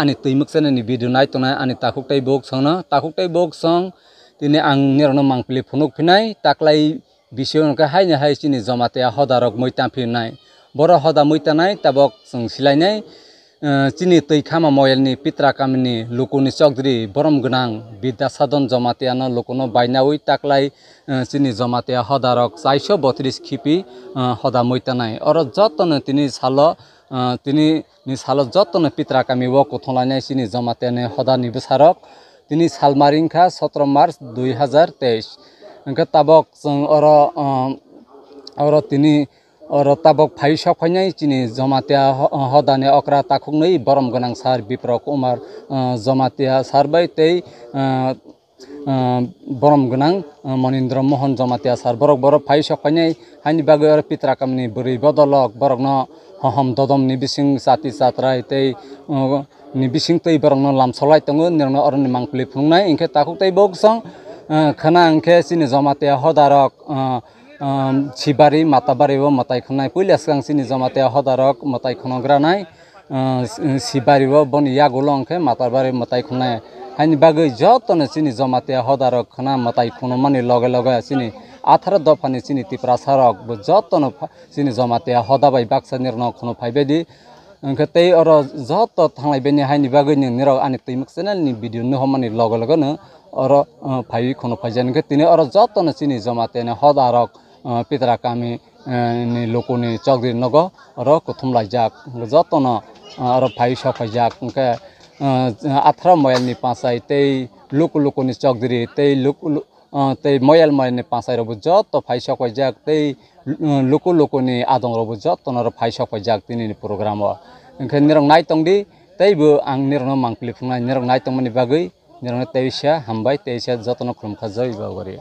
Ani tuimuk sana ni video nai tona ani takuk tai bok song tini ang nirno mangpili phunuk phinai taklai bision ka hai na hai chini jamate hodarok moita phinai boro hoda moita nai tabok song silai nai chini tui khama moel ni pitra kamni lukuni chokdri borom gunang bidya sadon jamate ana lukuno bainawi taklai chini jamate hodarok 432 khipi hoda moita nai oro jotton tini salo tini ni salo jotton pitra kami wo kothonai chini jamate ne hoda ni besarok tini salmaring kha 17 March 2023 angka tabok song oro tini oro tabok phai sok phainai chini jamate hoda ne okra takhuk nei borom ganang sar bipro kumar jamate sarbai tei borom ganang Manindra Mohan jamate sar borok phai sok phainai hani bagoi oro pitra kamni buri bodolok borok no hom dodom ni bising sati satrai tei ni bising tei borok no lamsolai tongo nirno orni mangpli phungnai ingke takuk tei bok song khana angke chini jamate hodarok sibari matabari wo matai khonai puila sang chini jamate hodarok matai khonogranai sibari wo boni yagulo angke matabari matai khonai hani bagoi jotton chini jamate hodarok khana matai khonomani loge chini 18 dofani chini tipra sarok jotton chini jamate hodabai baksa nirno khono phaibedi angke tei oro jotto thanglai beni haini bagoi nirok ani tuimuk channel ni video no homani loge no oro phai khono phaijan ke tini oro jotton chini jamate ne hodarok pitra kami ni lokoni chokdri nogo oro kothum laijak jotton oro phai sok phaijak angke 18 moel ni pasai tei lokoni chokdri tei tei moyal ni pasai robo jotto phai sok phaijak tei lokoni adong robo jotton oro phai sok phaijak tini ni program o angke nirok nai tongdi tei bo ang nirno mangpili phungnai nirok nai tongmani bagoi nirno teisa hambai teisa jotton khumkha joi bagori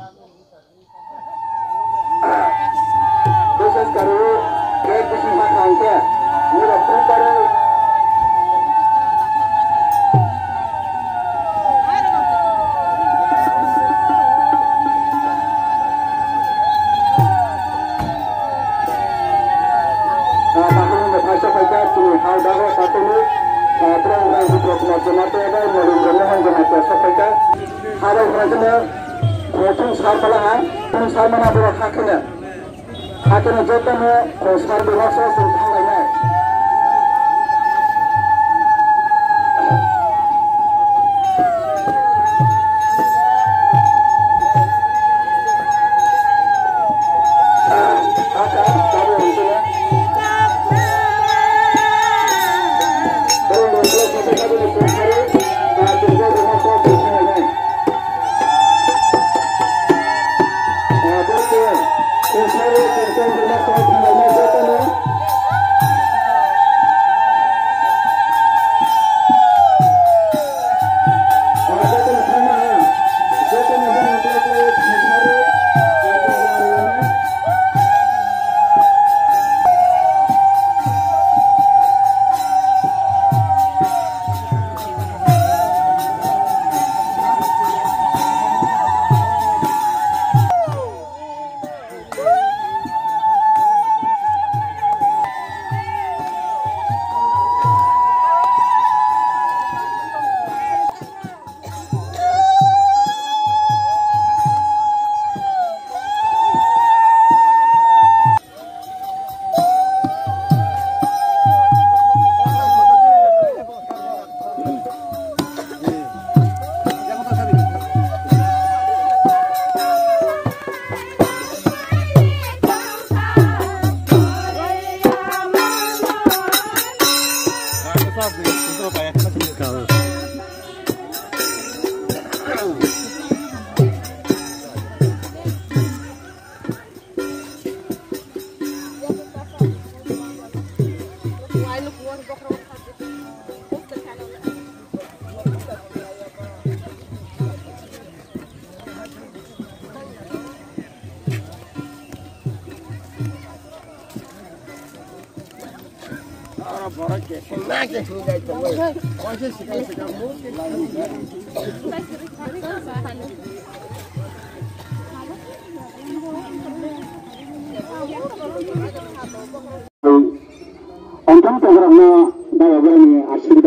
Ontang programnya daerah ini asyik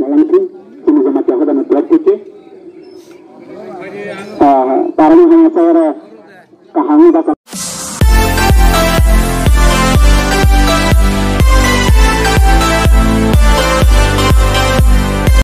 langsung kini sama tiada dan berkuti. Karena hanya saya kahang dapat